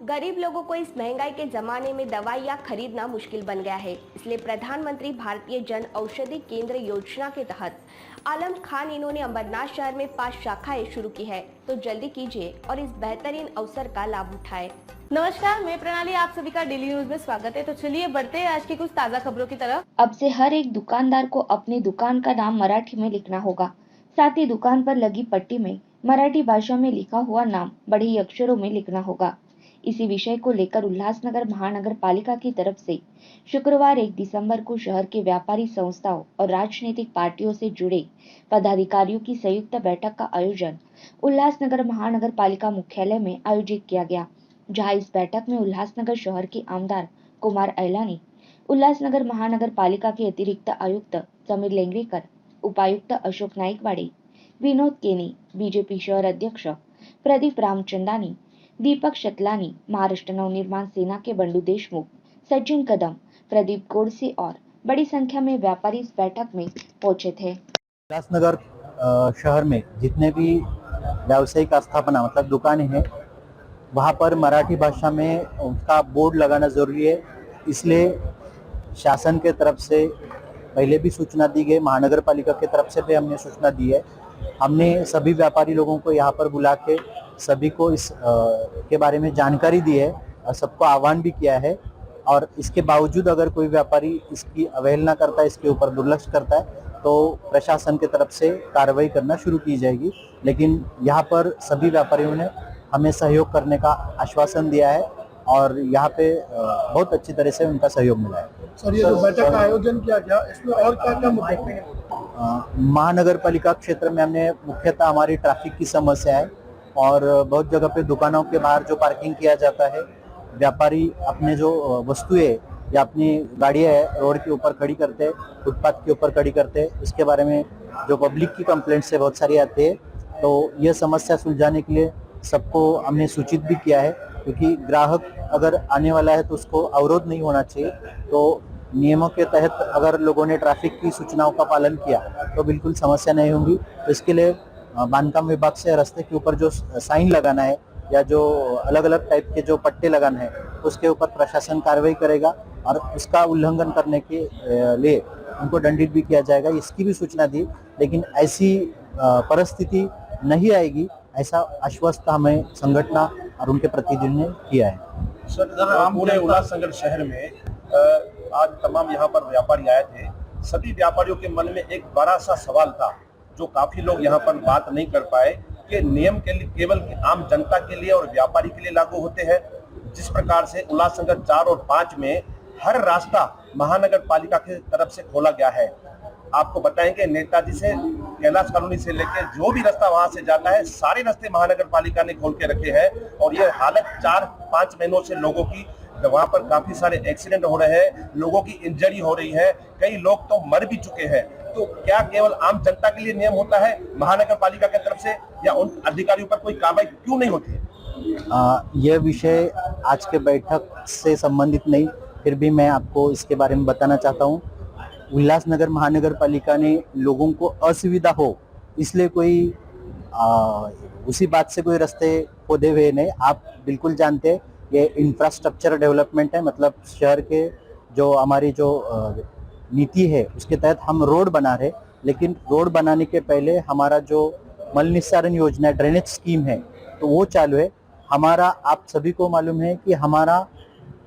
गरीब लोगों को इस महंगाई के जमाने में दवाइयाँ खरीदना मुश्किल बन गया है। इसलिए प्रधानमंत्री भारतीय जन औषधि केंद्र योजना के तहत आलम खान इन्होंने अंबरनाथ शहर में 5 शाखाएं शुरू की है। तो जल्दी कीजिए और इस बेहतरीन अवसर का लाभ उठाएं। नमस्कार, मैं प्रणाली, आप सभी का डेली न्यूज में स्वागत है। तो चलिए बढ़ते हैं आज की कुछ ताजा खबरों की तरफ। अब से हर एक दुकानदार को अपनी दुकान का नाम मराठी में लिखना होगा। साथ ही दुकान पर लगी पट्टी में मराठी भाषा में लिखा हुआ नाम बड़े ही अक्षरों में लिखना होगा। इसी विषय को लेकर उल्लासनगर महानगर पालिका की तरफ से शुक्रवार 1 दिसंबर को शहर के व्यापारी संस्थाओं और राजनीतिक पार्टियों से जुड़े पदाधिकारियों की संयुक्त बैठक का आयोजन उल्लासनगर महानगर पालिका मुख्यालय में आयोजित किया गया, जहां इस बैठक में उल्लासनगर शहर के आमदार कुमार अयलानी, उल्लासनगर महानगर पालिका के अतिरिक्त आयुक्त समीर लेंगरेकर, उपायुक्त अशोक नाईकवाडे, विनोद केनी, बीजेपी शहर अध्यक्ष प्रदीप रामचंदानी, दीपक शतलानी, महाराष्ट्र नवनिर्माण सेना के बंडू देशमुख, सचिन कदम, प्रदीप गोडसे और बड़ी संख्या में व्यापारी इस बैठक में पहुंचे थे। उल्लासनगर शहर में जितने भी व्यावसायिक आस्थापना मतलब दुकानें हैं, वहाँ पर मराठी भाषा में उसका बोर्ड लगाना ज़रूरी है। इसलिए शासन के तरफ से पहले भी सूचना दी गई, महानगर पालिका के तरफ से भी हमने सूचना दी है। हमने सभी व्यापारी लोगों को यहाँ पर बुला के सभी को इस के बारे में जानकारी दी है और सबको आह्वान भी किया है। और इसके बावजूद अगर कोई व्यापारी इसकी अवहेलना करता है, इसके ऊपर दुर्लक्ष्य करता है, तो प्रशासन के तरफ से कार्रवाई करना शुरू की जाएगी। लेकिन यहाँ पर सभी व्यापारियों ने हमें सहयोग करने का आश्वासन दिया है और यहाँ पे बहुत अच्छी तरह से उनका सहयोग मिला है। सर, ये जो बैठक का आयोजन किया गया, इसमें और क्या मुद्दे थे? महानगर पालिका क्षेत्र में हमने मुख्यतः हमारी ट्रैफिक की समस्या है और बहुत जगह पे दुकानों के बाहर जो पार्किंग किया जाता है, व्यापारी अपने जो वस्तुएं या अपनी गाड़ियाँ रोड के ऊपर खड़ी करते हैं, फुटपाथ के ऊपर खड़ी करते हैं, इसके बारे में जो पब्लिक की कंप्लेंट्स है बहुत सारी आती है। तो ये समस्या सुलझाने के लिए सबको हमने सूचित भी किया है, क्योंकि ग्राहक अगर आने वाला है तो उसको अवरोध नहीं होना चाहिए। तो नियमों के तहत अगर लोगों ने ट्रैफिक की सूचनाओं का पालन किया तो बिल्कुल समस्या नहीं होगी। तो इसके लिए बांधकाम विभाग से रास्ते के ऊपर जो साइन लगाना है या जो अलग अलग टाइप के जो पट्टे लगाना है, उसके ऊपर प्रशासन कार्रवाई करेगा और उसका उल्लंघन करने के लिए उनको दंडित भी किया जाएगा, इसकी भी सूचना दी। लेकिन ऐसी परिस्थिति नहीं आएगी, ऐसा आश्वस्त हमें संगठन और उनके प्रतिनिधियों ने किया है। सर, पूरे उल्लासनगर शहर में आज तमाम यहाँ पर व्यापारी आए थे। सभी व्यापारियों के मन में एक बड़ा सा सवाल था, जो काफी लोग यहाँ पर बात नहीं कर पाए, कि नियम के लिए केवल आम जनता के लिए और व्यापारी के लिए लागू होते हैं। जिस प्रकार से उल्लासनगर 4 और 5 में हर रास्ता महानगर पालिका की तरफ से खोला गया है। आपको बताएंगे, नेताजी से कैलाश कॉलोनी से लेकर जो भी रास्ता वहां से जाता है, सारे रास्ते महानगर पालिका ने खोल के रखे हैं। और ये हालत 4-5 महीनों से लोगों की, वहां पर काफी सारे एक्सीडेंट हो रहे हैं, लोगों की इंजरी हो रही है, कई लोग तो मर भी चुके हैं। तो क्या केवल आम जनता के लिए नियम होता है महानगर पालिका की तरफ से, या उन अधिकारियों पर कोई कार्रवाई क्यों नहीं होती है? यह विषय आज के बैठक से संबंधित नहीं, फिर भी मैं आपको इसके बारे में बताना चाहता हूँ। उल्लासनगर महानगर पालिका ने लोगों को असुविधा हो इसलिए कोई उसी बात से कोई रास्ते खोदे हुए नहीं। आप बिल्कुल जानते हैं ये इंफ्रास्ट्रक्चर डेवलपमेंट है, मतलब शहर के जो हमारी जो नीति है उसके तहत हम रोड बना रहे। लेकिन रोड बनाने के पहले हमारा जो मल निस्सारण योजना ड्रेनेज स्कीम है तो वो चालू है हमारा। आप सभी को मालूम है कि हमारा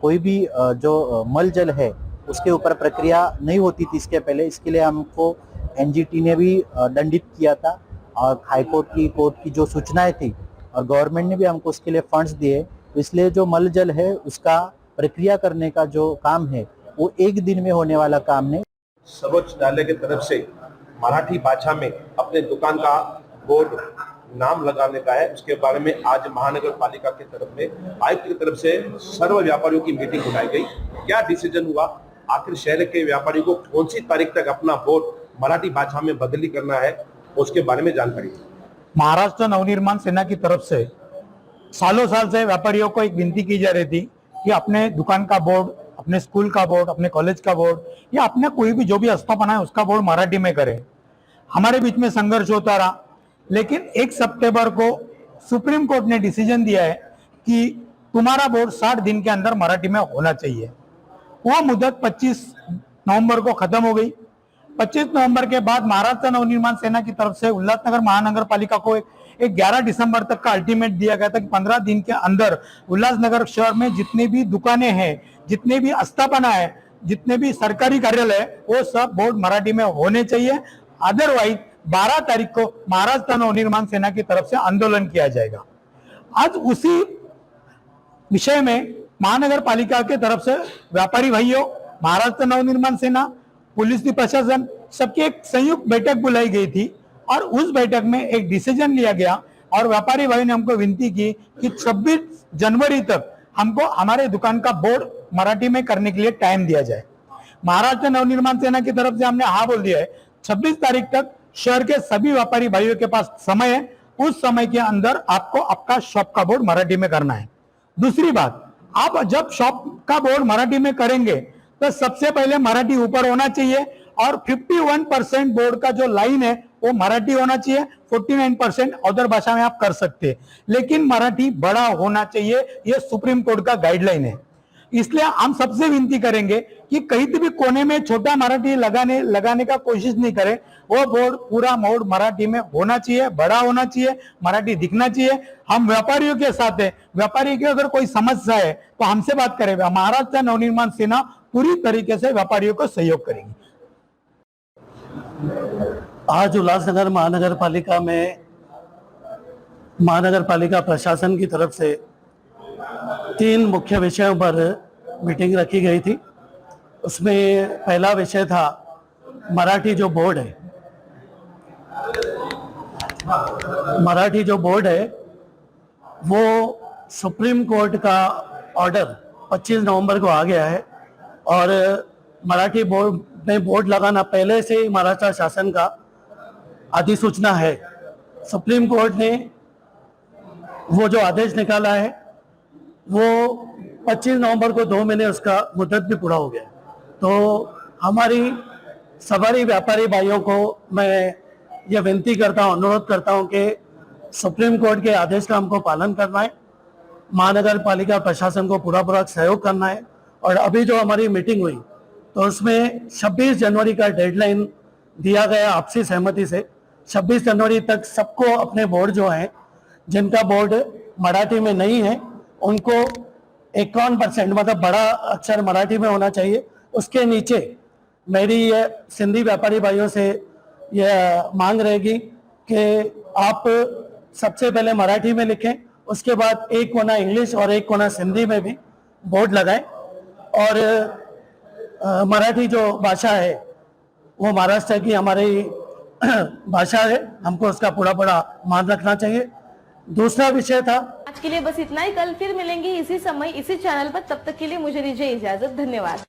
कोई भी जो मल जल है उसके ऊपर प्रक्रिया नहीं होती थी इसके पहले। इसके लिए हमको एनजीटी ने भी दंडित किया था और हाईकोर्ट की कोर्ट की जो सूचनाएं थी और गवर्नमेंट ने भी हमको उसके लिए फंड्स दिए। तो इसलिए जो मल जल है उसका प्रक्रिया करने का जो काम है वो एक दिन में होने वाला काम नहीं। सर्वोच्च न्यायालय की तरफ से मराठी भाषा में अपने दुकान का बोर्ड नाम लगाने का है, उसके बारे में आज महानगर पालिका की तरफ में आयुक्त की तरफ से सर्व व्यापारियों की मीटिंग बुलाई गई। क्या डिसीजन हुआ, आखिर शहर के व्यापारियों को कौन सी तारीख तक अपना बोर्ड मराठी भाषा में बदली करना है, उसके बारे में जानकारी। महाराष्ट्र नवनिर्माण सेना की तरफ से सालों साल से व्यापारियों को एक विनती की जा रही थी कि अपने दुकान का बोर्ड, अपने स्कूल का बोर्ड, अपने कॉलेज का बोर्ड या अपने कोई भी जो भी स्थापना है उसका बोर्ड मराठी में करें। हमारे बीच में संघर्ष होता रहा, लेकिन 1 सितंबर को सुप्रीम कोर्ट ने डिसीजन दिया है कि तुम्हारा बोर्ड 60 दिन के अंदर मराठी में होना चाहिए। वो मुदत 25 नवंबर को खत्म हो गई। 25 नवंबर के बाद महाराष्ट्र नवनिर्माण सेना की तरफ से उल्लासनगर महानगर पालिका को एक 11 दिसंबर तक का अल्टीमेट दिया गया था कि 15 दिन के अंदर उल्लासनगर शहर में जितनी भी दुकानें हैं, जितने भी आस्थापना है, जितने भी सरकारी कार्यालय है, वो सब बोर्ड मराठी में होने चाहिए। अदरवाइज 12 तारीख को महाराष्ट्र नवनिर्माण सेना की तरफ से आंदोलन किया जाएगा। आज उसी विषय में महानगर पालिका के तरफ से व्यापारी भाइयों, महाराष्ट्र नवनिर्माण सेना, पुलिस प्रशासन सबकी एक संयुक्त बैठक बुलाई गई थी और उस बैठक में एक डिसीजन लिया गया और व्यापारी भाई ने हमको विनती की कि 26 जनवरी तक हमको हमारे दुकान का बोर्ड मराठी में करने के लिए टाइम दिया जाए। महाराष्ट्र नवनिर्माण सेना की तरफ से हमने हाँ बोल दिया है। 26 तारीख तक शहर के सभी व्यापारी भाइयों के पास समय है, उस समय के अंदर आपको आपका शॉप का बोर्ड मराठी में करना है। दूसरी बात, आप जब शॉप का बोर्ड मराठी में करेंगे तो सबसे पहले मराठी ऊपर होना चाहिए और 51% बोर्ड का जो लाइन है वो मराठी होना चाहिए। 49% अदर भाषा में आप कर सकते हैं, लेकिन मराठी बड़ा होना चाहिए। ये सुप्रीम कोर्ट का गाइडलाइन है। इसलिए हम सबसे विनती करेंगे कि कहीं भी कोने में छोटा मराठी लगाने का कोशिश नहीं करें। वो बोर्ड पूरा बोर्ड मराठी में होना चाहिए, बड़ा होना चाहिए, मराठी दिखना चाहिए। हम व्यापारियों के साथ है, व्यापारी की अगर कोई समस्या है तो हमसे बात करें। महाराष्ट्र नवनिर्माण सेना पूरी तरीके से व्यापारियों को सहयोग करेगी। आज उल्लासनगर महानगर पालिका में महानगर पालिका प्रशासन की तरफ से 3 मुख्य विषयों पर मीटिंग रखी गई थी। उसमें पहला विषय था मराठी जो बोर्ड है, मराठी जो बोर्ड है वो सुप्रीम कोर्ट का ऑर्डर 25 नवंबर को आ गया है और मराठी बोर्ड में बोर्ड लगाना पहले से ही महाराष्ट्र शासन का अधिसूचना है। सुप्रीम कोर्ट ने वो जो आदेश निकाला है वो 25 नवंबर को 2 महीने उसका मुद्दत भी पूरा हो गया। तो हमारी सवारी व्यापारी भाइयों को मैं ये विनती करता हूँ, अनुरोध करता हूँ कि सुप्रीम कोर्ट के आदेश का हमको पालन करना है, महानगर पालिका प्रशासन को पूरा सहयोग करना है। और अभी जो हमारी मीटिंग हुई तो उसमें 26 जनवरी का डेडलाइन दिया गया आपसी सहमति से। 26 जनवरी तक सबको अपने बोर्ड जो हैं, जिनका बोर्ड मराठी में नहीं है, उनको 51% मतलब बड़ा अक्षर मराठी में होना चाहिए। उसके नीचे मेरी ये सिंधी व्यापारी भाइयों से ये मांग रहेगी कि आप सबसे पहले मराठी में लिखें, उसके बाद एक कोना इंग्लिश और एक कोना सिंधी में भी बोर्ड लगाएं। और मराठी जो भाषा है वो महाराष्ट्र की हमारी भाषा है, हमको उसका पूरा मान रखना चाहिए। दूसरा विषय था, आज के लिए बस इतना ही। कल फिर मिलेंगे इसी समय इसी चैनल पर। तब तक के लिए मुझे दीजिए इजाजत। धन्यवाद।